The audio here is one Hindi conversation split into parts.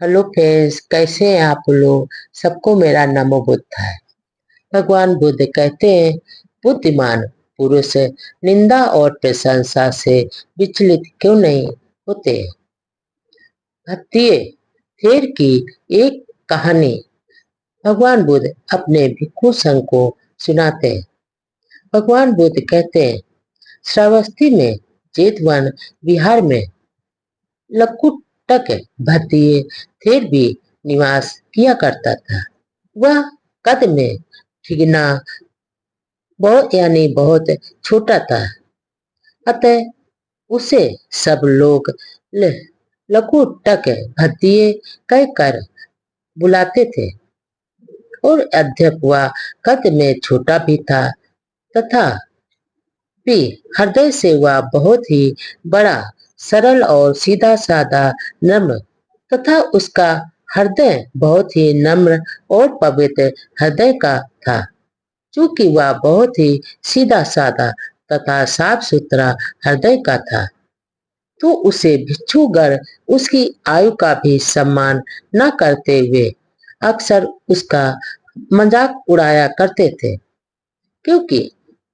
हेलो फ्रेंड्स, कैसे हैं आप लोग। सबको मेरा नमो बुद्ध है। भगवान बुद्ध कहते हैं, बुद्धिमान पुरुष निंदा और प्रशंसा से विचलित क्यों नहीं होते। भक्तिए थेर की एक कहानी भगवान बुद्ध अपने भिक्षु संघ को सुनाते हैं। भगवान बुद्ध कहते हैं, श्रावस्ती में जेतवन विहार में लकुटक भद्दिए थेर भी निवास किया करता था। वह कद में ठिगना बहुत छोटा था, अतः उसे सब लोग लकुटक भद्दिए कहकर बुलाते थे। और अध्यप वह कद में छोटा भी था तथा भी हृदय से वह बहुत ही बड़ा, सरल और सीधा साधा, नम्र तथा उसका हृदय बहुत ही नम्र और पवित्र हृदय का था। चूंकि वह बहुत ही सीधा साधा तथा साफ सुथरा हृदय का था, तो उसे भिक्षुगण उसकी आयु का भी सम्मान न करते हुए अक्सर उसका मजाक उड़ाया करते थे। क्योंकि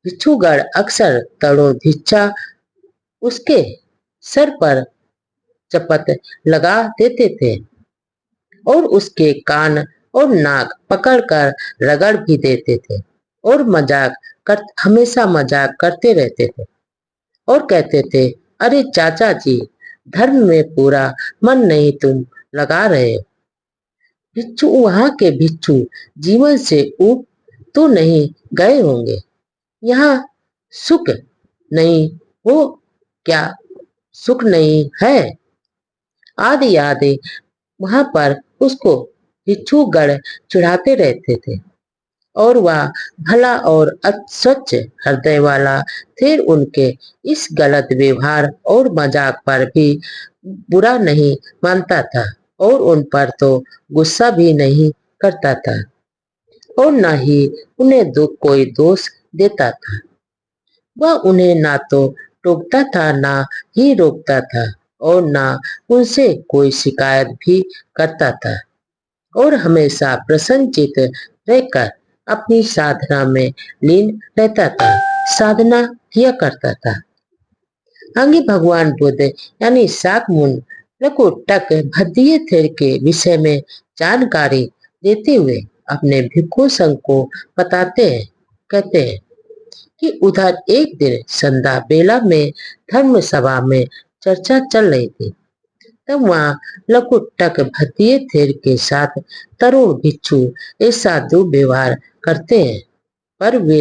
भिक्षुगण अक्सर तरुण भिक्षा उसके सर पर चपत लगा देते थे और उसके कान और नाक पकड़कर रगड़ भी देते थे और हमेशा मजाक करते रहते थे और कहते थे, अरे चाचा जी, धर्म में पूरा मन नहीं तुम लगा रहे। भिक्षु वहां के भिक्षु जीवन से ऊब तो नहीं गए होंगे। यहाँ सुख नहीं हो क्या? सुख नहीं है? आदि आदि वहां पर उसको भिक्षुगण चिढ़ाते रहते थे और वह भला और स्वच्छ हृदय वाला फिर उनके इस गलत व्यवहार और मजाक पर भी बुरा नहीं मानता था और उन पर तो गुस्सा भी नहीं करता था और न ही उन्हें कोई दोष देता था। वह उन्हें ना तो टोकता था ना ही रोकता था और ना उनसे कोई शिकायत भी करता था और हमेशा प्रसन्नचित रहकर अपनी साधना में लीन रहता था, साधना किया करता था। आगे भगवान बुद्ध यानी शाकमुन लकुटक भद्दिए थेर के विषय में जानकारी देते हुए अपने भिक्षु संघ को बताते हैं। कहते हैं कि उधर एक दिन संध्या बेला में धर्म सभा में चर्चा चल रही थी। तब वहाँ लकुटक भद्दिए थेर के साथ तरुण भिक्षु ऐसा दुर्व्यवहार करते हैं, पर वे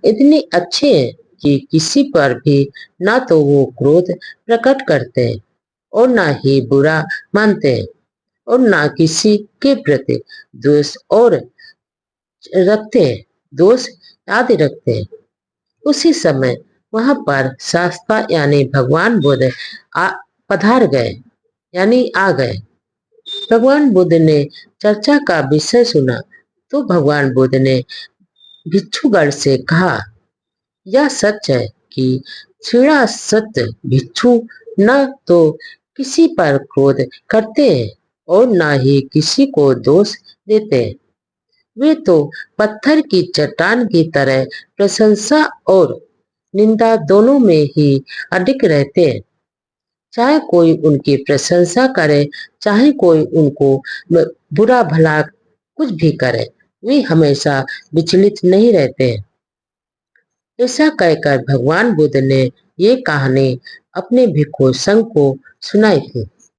इतने अच्छे हैं कि किसी पर भी ना तो वो क्रोध प्रकट करते हैं और ना ही बुरा मानते हैं और ना किसी के प्रति द्वेष और रखते हैं, दोष आदि रखते हैं। उसी समय वहां पर शास्ता यानी भगवान बुद्ध पधार गए यानी आ गए। भगवान बुद्ध ने चर्चा का विषय सुना तो भगवान बुद्ध ने भिक्षुगण से कहा, यह सच है कि क्षीणा सत्य भिक्षु न तो किसी पर क्रोध करते हैं और न ही किसी को दोष देते हैं। वे तो पत्थर की चट्टान की तरह प्रशंसा और निंदा दोनों में ही अडिग रहते हैं। चाहे कोई उनकी प्रशंसा करे, चाहे कोई उनको बुरा भला कुछ भी करे, वे हमेशा विचलित नहीं रहते हैं। ऐसा कहकर भगवान बुद्ध ने ये कहानी अपने भिक्षु संघ को सुनाई थी।